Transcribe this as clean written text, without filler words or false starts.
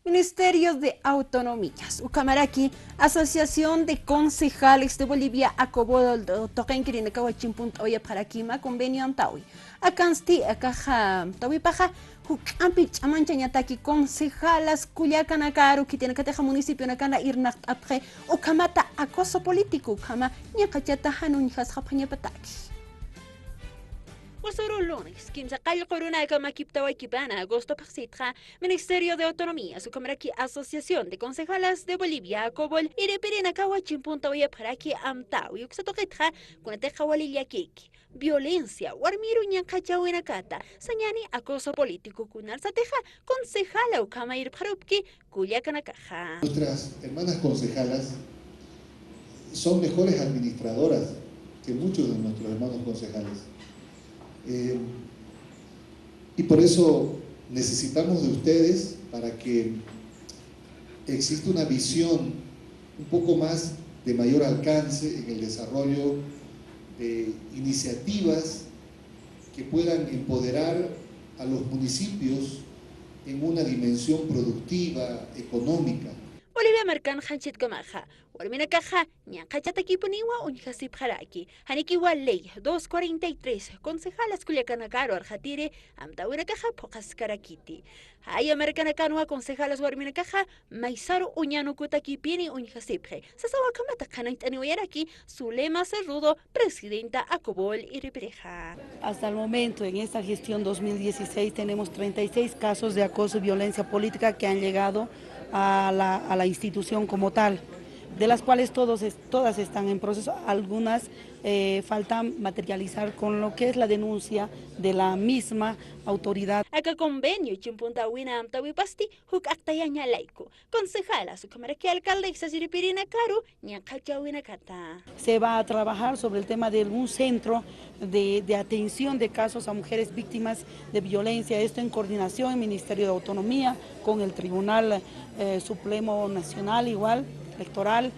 Ministerios de Autonomías, Ucamaraqui, Asociación de Concejales de Bolivia, Acobol, Toquenquirine, Cahuachimpunt, Oye, Paraquima, Convenio Antaui. Acansti, Acaja, Tawipaja, Hucampich, Amanchañataki, Concejalas, Culiacanacaro, que tiene que teja municipio, Nacana, Irnak, Apre, Ucamata, acoso político, Cama, Niacachata, Hanunjas, Japañapataki. Wasoro lunes, kimsa kay corona kama kiptawa kipana, agosto paksitja, Ministerio de Autonomía, su camaraki Asociación de Concejalas de Bolivia, Cobol, irepirina kawa chimpunta oye paraki amtau, yuksatokitja, kunateja waliliakiki. Violencia, warmiru ñankachawina kata, sañani acoso político kunar sateja, concejala ukama irparupki, kuyakanakaja. Nuestras hermanas concejalas son mejores administradoras que muchos de nuestros hermanos concejales. Y por eso necesitamos de ustedes para que exista una visión un poco más de mayor alcance en el desarrollo de iniciativas que puedan empoderar a los municipios en una dimensión productiva, económica. Bolivia marcan hanchit gamaja, warmina caja, ñancachata kipuniwa unjasip haraki, hanikiwa ley 243, concejalas culiacanacaro arjatire, amtawina caja pocas carakiti. Hay americanacanoa concejalas warmina caja, maizaro uñano kutaki pieni unjasipre, sasawa kamata kanantaniwayaraki, Zulema Cerrudo, presidenta Acobol y Ripreja. Hasta el momento, en esta gestión 2016, tenemos 36 casos de acoso y violencia política que han llegado a la institución como tal, de las cuales todas están en proceso. Algunas faltan materializar con lo que es la denuncia de la misma autoridad. Acá convenio chimpunta wina amtawipasti huk actayaña laico. Concejala su cámara que alcaldesa Siripirina Caru ñacacha wina cata. Se va a trabajar sobre el tema de un centro de atención de casos a mujeres víctimas de violencia, esto en coordinación el Ministerio de Autonomía con el Tribunal Supremo Nacional igual, electoral.